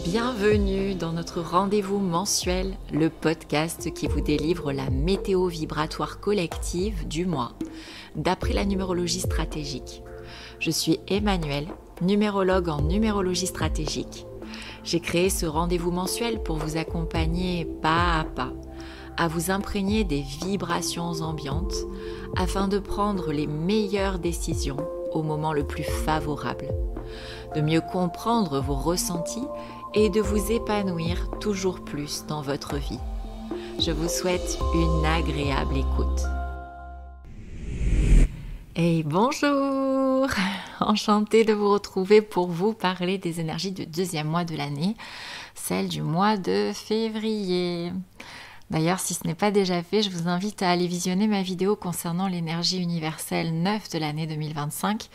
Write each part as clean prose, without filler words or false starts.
Bienvenue dans notre rendez-vous mensuel, le podcast qui vous délivre la météo vibratoire collective du mois, d'après la numérologie stratégique. Je suis Emmanuelle, numérologue en numérologie stratégique. J'ai créé ce rendez-vous mensuel pour vous accompagner pas à pas, à vous imprégner des vibrations ambiantes afin de prendre les meilleures décisions au moment le plus favorable, de mieux comprendre vos ressentis et de vous épanouir toujours plus dans votre vie. Je vous souhaite une agréable écoute. Et bonjour! Enchantée de vous retrouver pour vous parler des énergies du deuxième mois de l'année, celle du mois de février. D'ailleurs, si ce n'est pas déjà fait, je vous invite à aller visionner ma vidéo concernant l'énergie universelle 9 de l'année 2025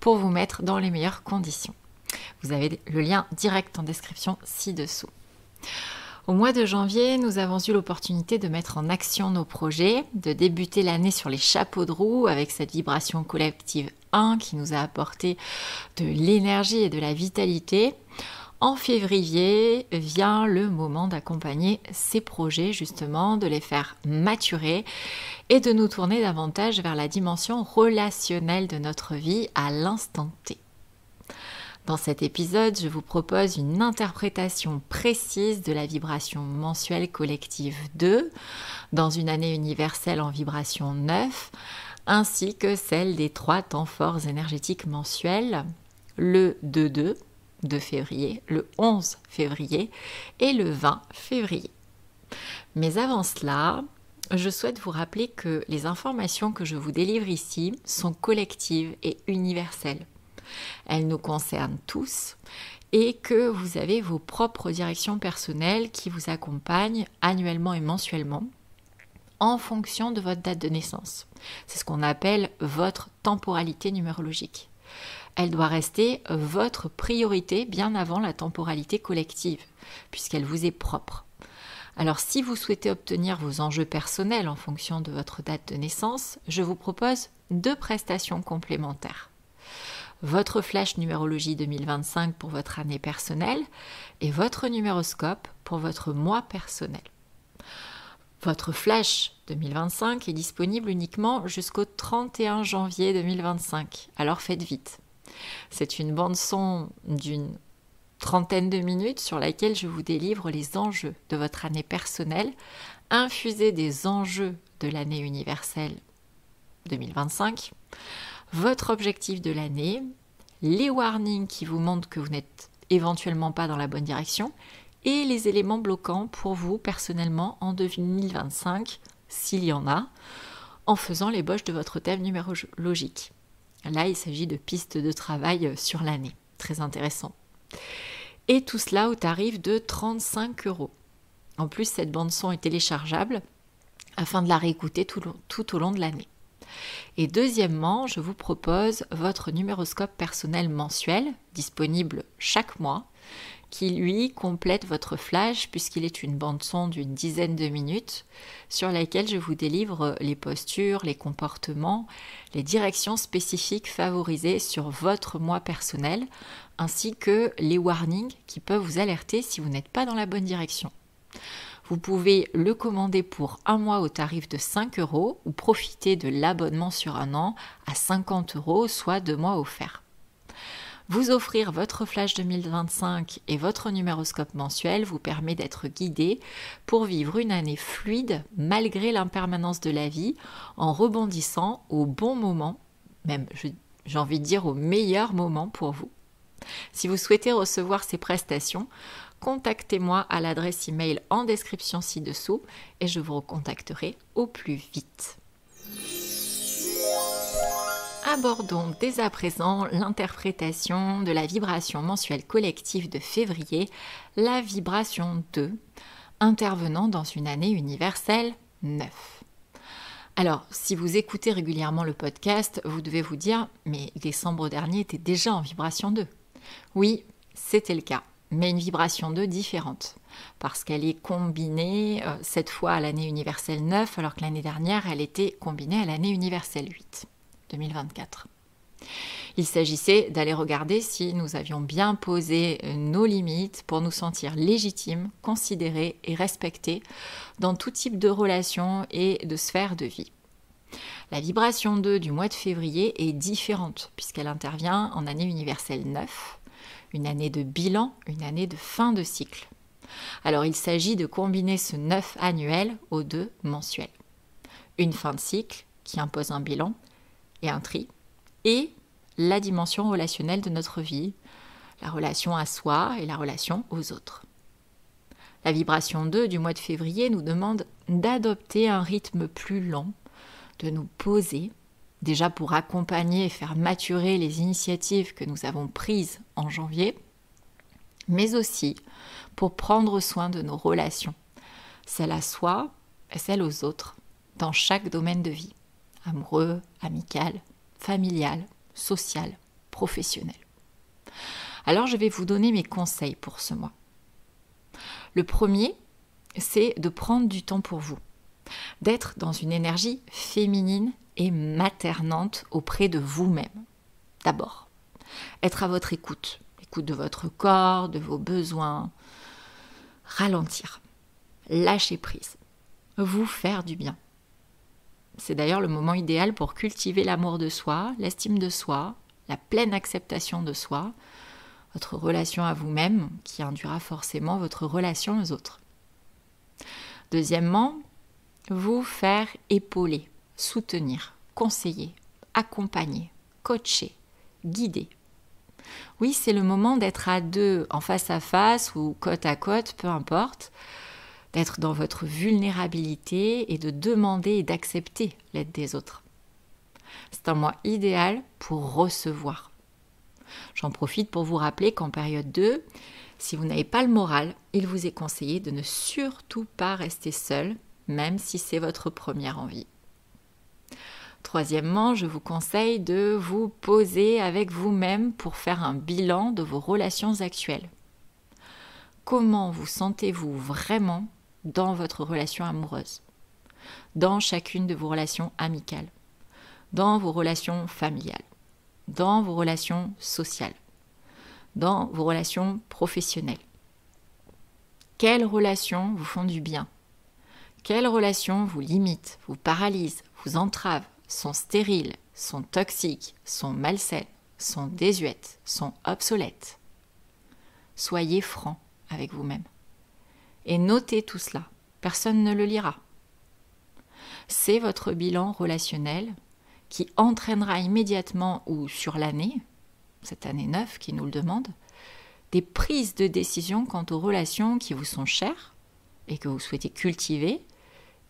pour vous mettre dans les meilleures conditions. Vous avez le lien direct en description ci-dessous. Au mois de janvier, nous avons eu l'opportunité de mettre en action nos projets, de débuter l'année sur les chapeaux de roue avec cette vibration collective 1 qui nous a apporté de l'énergie et de la vitalité. En février vient le moment d'accompagner ces projets, justement, de les faire maturer et de nous tourner davantage vers la dimension relationnelle de notre vie à l'instant T. Dans cet épisode, je vous propose une interprétation précise de la vibration mensuelle collective 2 dans une année universelle en vibration 9, ainsi que celle des 3 temps forts énergétiques mensuels, le 2-2 de février, le 11 février et le 20 février. Mais avant cela, je souhaite vous rappeler que les informations que je vous délivre ici sont collectives et universelles. Elles nous concernent tous et que vous avez vos propres directions personnelles qui vous accompagnent annuellement et mensuellement en fonction de votre date de naissance. C'est ce qu'on appelle votre temporalité numérologique. Elle doit rester votre priorité bien avant la temporalité collective, puisqu'elle vous est propre. Alors si vous souhaitez obtenir vos enjeux personnels en fonction de votre date de naissance, je vous propose 2 prestations complémentaires. Votre flash numérologie 2025 pour votre année personnelle et votre numéroscope pour votre mois personnel. Votre flash 2025 est disponible uniquement jusqu'au 31 janvier 2025, alors faites vite. C'est une bande-son d'une 30aine de minutes sur laquelle je vous délivre les enjeux de votre année personnelle, infusés des enjeux de l'année universelle 2025, votre objectif de l'année, les warnings qui vous montrent que vous n'êtes éventuellement pas dans la bonne direction et les éléments bloquants pour vous personnellement en 2025, s'il y en a, en faisant l'ébauche de votre thème numérologique. Là, il s'agit de pistes de travail sur l'année. Très intéressant. Et tout cela au tarif de 35 €. En plus, cette bande-son est téléchargeable afin de la réécouter tout au long de l'année. Et deuxièmement, je vous propose votre numéroscope personnel mensuel, disponible chaque mois, qui lui complète votre flash puisqu'il est une bande-son d'une 10aine de minutes sur laquelle je vous délivre les postures, les comportements, les directions spécifiques favorisées sur votre mois personnel, ainsi que les warnings qui peuvent vous alerter si vous n'êtes pas dans la bonne direction. Vous pouvez le commander pour 1 mois au tarif de 5 € ou profiter de l'abonnement sur 1 an à 50 €, soit 2 mois offerts. Vous offrir votre flash 2025 et votre numéroscope mensuel vous permet d'être guidé pour vivre une année fluide malgré l'impermanence de la vie en rebondissant au bon moment, même j'ai envie de dire au meilleur moment pour vous. Si vous souhaitez recevoir ces prestations, contactez-moi à l'adresse email en description ci-dessous et je vous recontacterai au plus vite. Abordons dès à présent l'interprétation de la vibration mensuelle collective de février, la vibration 2, intervenant dans une année universelle 9. Alors, si vous écoutez régulièrement le podcast, vous devez vous dire « mais décembre dernier était déjà en vibration 2 ». Oui, c'était le cas, mais une vibration 2 différente, parce qu'elle est combinée cette fois à l'année universelle 9, alors que l'année dernière, elle était combinée à l'année universelle 8, 2024. Il s'agissait d'aller regarder si nous avions bien posé nos limites pour nous sentir légitimes, considérés et respectés dans tout type de relation et de sphère de vie. La vibration 2 du mois de février est différente puisqu'elle intervient en année universelle 9, une année de bilan, une année de fin de cycle. Alors il s'agit de combiner ce 9 annuel aux 2 mensuels. Une fin de cycle qui impose un bilan et un tri, et la dimension relationnelle de notre vie, la relation à soi et la relation aux autres. La vibration 2 du mois de février nous demande d'adopter un rythme plus lent, de nous poser, déjà pour accompagner et faire maturer les initiatives que nous avons prises en janvier, mais aussi pour prendre soin de nos relations, celles à soi et celles aux autres, dans chaque domaine de vie, amoureux, amical, familial, social, professionnel. Alors je vais vous donner mes conseils pour ce mois. Le premier, c'est de prendre du temps pour vous, d'être dans une énergie féminine et maternante auprès de vous-même. D'abord, être à votre écoute, l'écoute de votre corps, de vos besoins, ralentir, lâcher prise, vous faire du bien. C'est d'ailleurs le moment idéal pour cultiver l'amour de soi, l'estime de soi, la pleine acceptation de soi, votre relation à vous-même qui induira forcément votre relation aux autres. Deuxièmement, vous faire épauler, soutenir, conseiller, accompagner, coacher, guider. Oui, c'est le moment d'être à deux, en face à face ou côte à côte, peu importe, d'être dans votre vulnérabilité et de demander et d'accepter l'aide des autres. C'est un mois idéal pour recevoir. J'en profite pour vous rappeler qu'en période 2, si vous n'avez pas le moral, il vous est conseillé de ne surtout pas rester seul, même si c'est votre première envie. Troisièmement, je vous conseille de vous poser avec vous-même pour faire un bilan de vos relations actuelles. Comment vous sentez-vous vraiment dans votre relation amoureuse, dans chacune de vos relations amicales, dans vos relations familiales, dans vos relations sociales, dans vos relations professionnelles. Quelles relations vous font du bien? Quelles relations vous limitent, vous paralysent, vous entravent, sont stériles, sont toxiques, sont malsaines, sont désuètes, sont obsolètes? Soyez franc avec vous-même. Et notez tout cela. Personne ne le lira. C'est votre bilan relationnel qui entraînera immédiatement ou sur l'année, cette année 9 qui nous le demande, des prises de décision quant aux relations qui vous sont chères et que vous souhaitez cultiver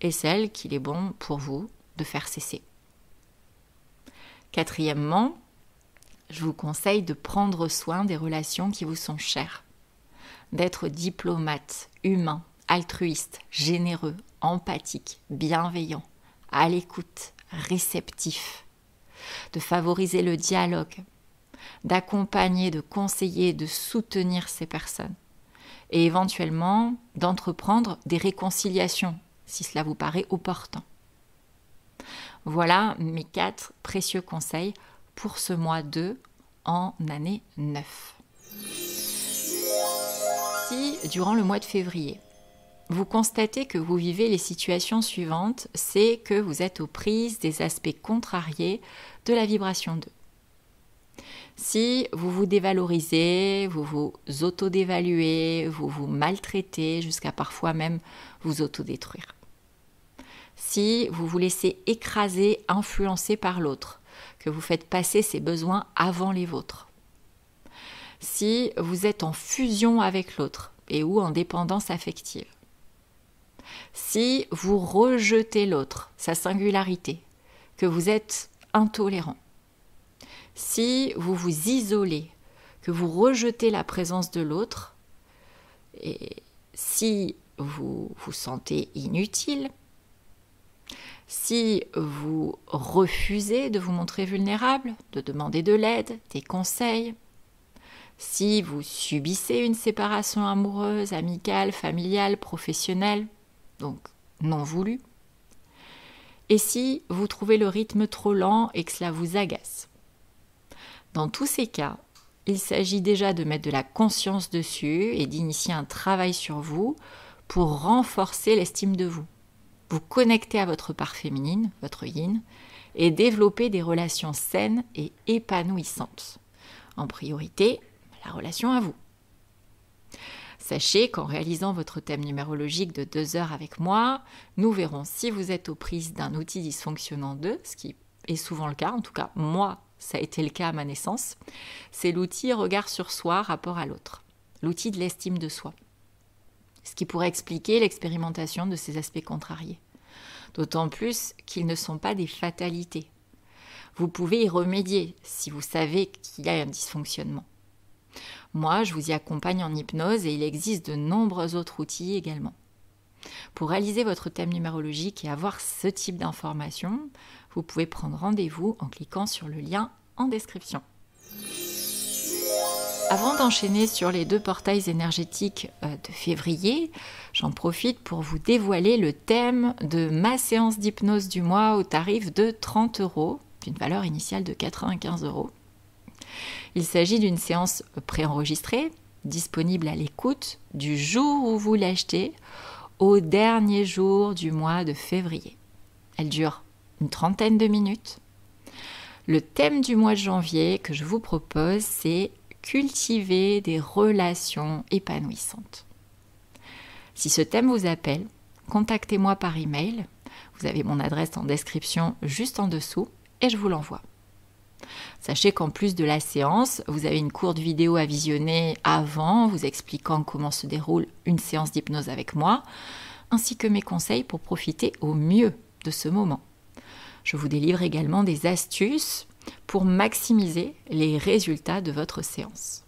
et celles qu'il est bon pour vous de faire cesser. Quatrièmement, je vous conseille de prendre soin des relations qui vous sont chères, d'être diplomate, humain, altruiste, généreux, empathique, bienveillant, à l'écoute, réceptif, de favoriser le dialogue, d'accompagner, de conseiller, de soutenir ces personnes et éventuellement d'entreprendre des réconciliations si cela vous paraît opportun. Voilà mes 4 précieux conseils pour ce mois 2 en année 9. Si, durant le mois de février, vous constatez que vous vivez les situations suivantes, c'est que vous êtes aux prises des aspects contrariés de la vibration 2. Si vous vous dévalorisez, vous vous auto-dévaluez, vous vous maltraitez, jusqu'à parfois même vous autodétruire. Si vous vous laissez écraser, influencer par l'autre, que vous faites passer ses besoins avant les vôtres. Si vous êtes en fusion avec l'autre et ou en dépendance affective. Si vous rejetez l'autre, sa singularité, que vous êtes intolérant. Si vous vous isolez, que vous rejetez la présence de l'autre, et si vous vous sentez inutile, si vous refusez de vous montrer vulnérable, de demander de l'aide, des conseils, si vous subissez une séparation amoureuse, amicale, familiale, professionnelle, donc non voulue, et si vous trouvez le rythme trop lent et que cela vous agace. Dans tous ces cas, il s'agit déjà de mettre de la conscience dessus et d'initier un travail sur vous pour renforcer l'estime de vous. Vous connecter à votre part féminine, votre yin, et développer des relations saines et épanouissantes. En priorité, la relation à vous. Sachez qu'en réalisant votre thème numérologique de 2 heures avec moi, nous verrons si vous êtes aux prises d'un outil dysfonctionnant ce qui est souvent le cas, en tout cas moi, ça a été le cas à ma naissance. C'est l'outil regard sur soi, rapport à l'autre. L'outil de l'estime de soi. Ce qui pourrait expliquer l'expérimentation de ces aspects contrariés. D'autant plus qu'ils ne sont pas des fatalités. Vous pouvez y remédier si vous savez qu'il y a un dysfonctionnement. Moi, je vous y accompagne en hypnose et il existe de nombreux autres outils également. Pour réaliser votre thème numérologique et avoir ce type d'informations, vous pouvez prendre rendez-vous en cliquant sur le lien en description. Avant d'enchaîner sur les 2 portails énergétiques de février, j'en profite pour vous dévoiler le thème de ma séance d'hypnose du mois au tarif de 30 €, d'une valeur initiale de 95 €. Il s'agit d'une séance préenregistrée, disponible à l'écoute du jour où vous l'achetez au dernier jour du mois de février. Elle dure une 30aine de minutes. Le thème du mois de janvier que je vous propose, c'est cultiver des relations épanouissantes. Si ce thème vous appelle, contactez-moi par email. Vous avez mon adresse en description juste en dessous et je vous l'envoie. Sachez qu'en plus de la séance, vous avez une courte vidéo à visionner avant, vous expliquant comment se déroule une séance d'hypnose avec moi, ainsi que mes conseils pour profiter au mieux de ce moment. Je vous délivre également des astuces pour maximiser les résultats de votre séance.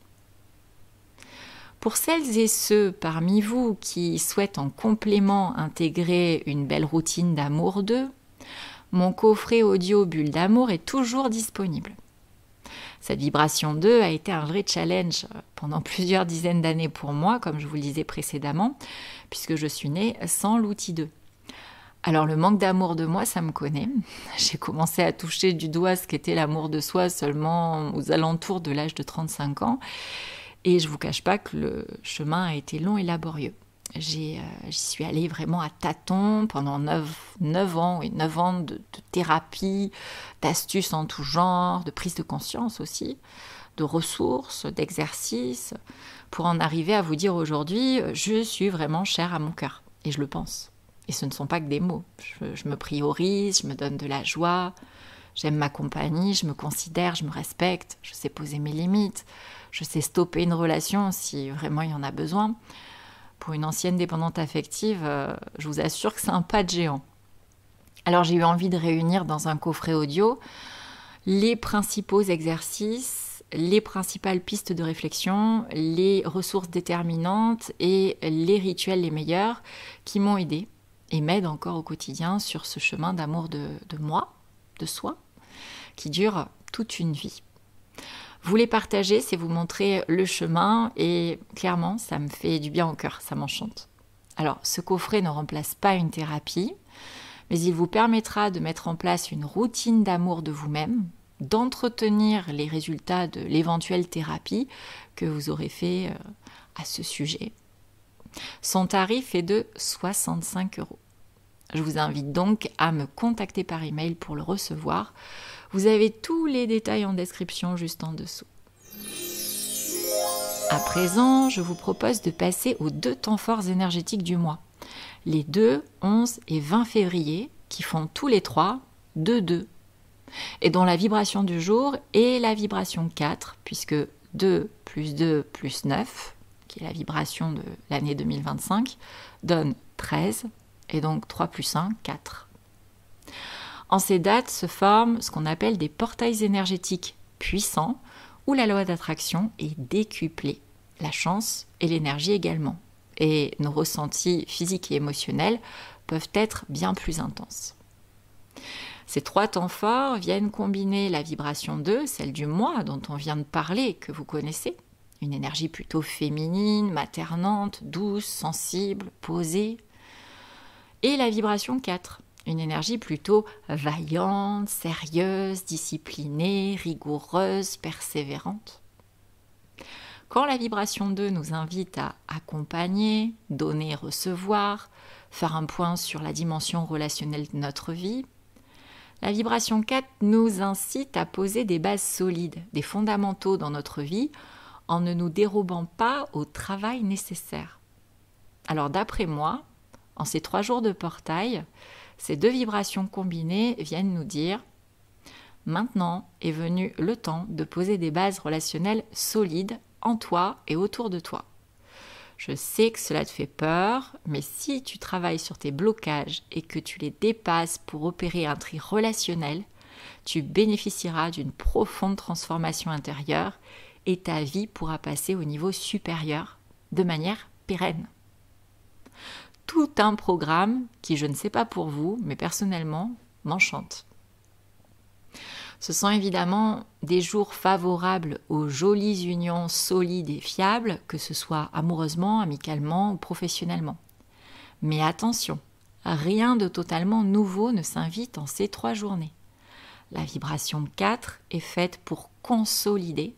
Pour celles et ceux parmi vous qui souhaitent en complément intégrer une belle routine d'amour d'eux, mon coffret audio Bulle d'amour est toujours disponible. Cette vibration 2 a été un vrai challenge pendant plusieurs dizaines d'années pour moi, comme je vous le disais précédemment, puisque je suis née sans l'outil 2. Alors le manque d'amour de moi, ça me connaît. J'ai commencé à toucher du doigt ce qu'était l'amour de soi seulement aux alentours de l'âge de 35 ans. Et je ne vous cache pas que le chemin a été long et laborieux. J'y suis allée vraiment à tâtons pendant 9 ans de thérapie, d'astuces en tout genre, de prise de conscience aussi, de ressources, d'exercices, pour en arriver à vous dire aujourd'hui, je suis vraiment chère à mon cœur. Et je le pense. Et ce ne sont pas que des mots. Je me priorise, je me donne de la joie, j'aime ma compagnie, je me considère, je me respecte, je sais poser mes limites, je sais stopper une relation si vraiment il y en a besoin. Pour une ancienne dépendante affective, je vous assure que c'est un pas de géant. Alors j'ai eu envie de réunir dans un coffret audio les principaux exercices, les principales pistes de réflexion, les ressources déterminantes et les rituels les meilleurs qui m'ont aidée et m'aident encore au quotidien sur ce chemin d'amour de moi, de soi, qui dure toute une vie. Vous les partagez, c'est vous montrer le chemin et clairement, ça me fait du bien au cœur, ça m'enchante. Alors, ce coffret ne remplace pas une thérapie, mais il vous permettra de mettre en place une routine d'amour de vous-même, d'entretenir les résultats de l'éventuelle thérapie que vous aurez fait à ce sujet. Son tarif est de 65 €. Je vous invite donc à me contacter par email pour le recevoir. Vous avez tous les détails en description juste en dessous. À présent, je vous propose de passer aux 2 temps forts énergétiques du mois. Les 2, 11 et 20 février, qui font tous les 3 2-2. Et dont la vibration du jour est la vibration 4, puisque 2 plus 2 plus 9, qui est la vibration de l'année 2025, donne 13, et donc 3 plus 1, 4. En ces dates se forment ce qu'on appelle des portails énergétiques puissants, où la loi d'attraction est décuplée, la chance et l'énergie également. Et nos ressentis physiques et émotionnels peuvent être bien plus intenses. Ces 3 temps forts viennent combiner la vibration 2, celle du moi dont on vient de parler, que vous connaissez, une énergie plutôt féminine, maternante, douce, sensible, posée, et la vibration 4, Une énergie plutôt vaillante, sérieuse, disciplinée, rigoureuse, persévérante. Quand la vibration 2 nous invite à accompagner, donner, recevoir, faire un point sur la dimension relationnelle de notre vie, la vibration 4 nous incite à poser des bases solides, des fondamentaux dans notre vie, en ne nous dérobant pas au travail nécessaire. Alors d'après moi, en ces 3 jours de portail, ces 2 vibrations combinées viennent nous dire « Maintenant est venu le temps de poser des bases relationnelles solides en toi et autour de toi. Je sais que cela te fait peur, mais si tu travailles sur tes blocages et que tu les dépasses pour opérer un tri relationnel, tu bénéficieras d'une profonde transformation intérieure et ta vie pourra passer au niveau supérieur de manière pérenne. » Tout un programme qui, je ne sais pas pour vous, mais personnellement, m'enchante. Ce sont évidemment des jours favorables aux jolies unions solides et fiables, que ce soit amoureusement, amicalement ou professionnellement. Mais attention, rien de totalement nouveau ne s'invite en ces 3 journées. La vibration 4 est faite pour consolider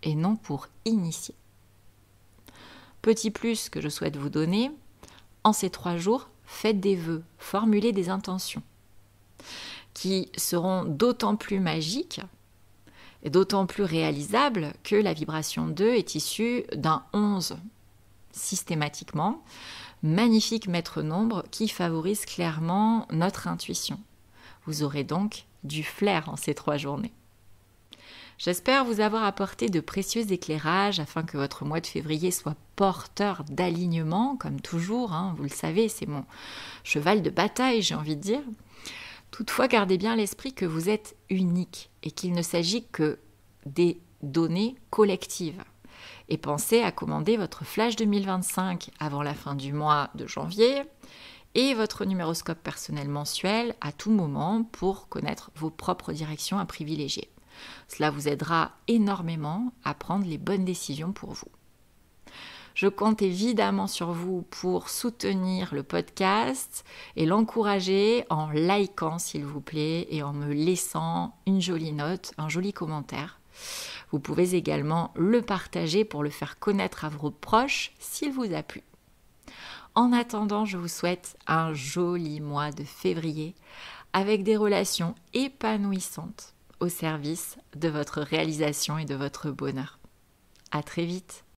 et non pour initier. Petit plus que je souhaite vous donner, en ces 3 jours, faites des vœux, formulez des intentions qui seront d'autant plus magiques et d'autant plus réalisables que la vibration 2 est issue d'un 11 systématiquement, magnifique maître nombre qui favorise clairement notre intuition. Vous aurez donc du flair en ces 3 journées. J'espère vous avoir apporté de précieux éclairages afin que votre mois de février soit porteur d'alignement, comme toujours, vous le savez, c'est mon cheval de bataille, j'ai envie de dire. Toutefois, gardez bien à l'esprit que vous êtes unique et qu'il ne s'agit que des données collectives. Et pensez à commander votre flash 2025 avant la fin du mois de janvier et votre numéroscope personnel mensuel à tout moment pour connaître vos propres directions à privilégier. Cela vous aidera énormément à prendre les bonnes décisions pour vous. Je compte évidemment sur vous pour soutenir le podcast et l'encourager en likant s'il vous plaît et en me laissant une jolie note, un joli commentaire. Vous pouvez également le partager pour le faire connaître à vos proches s'il vous a plu. En attendant, je vous souhaite un joli mois de février avec des relations épanouissantes au service de votre réalisation et de votre bonheur. À très vite.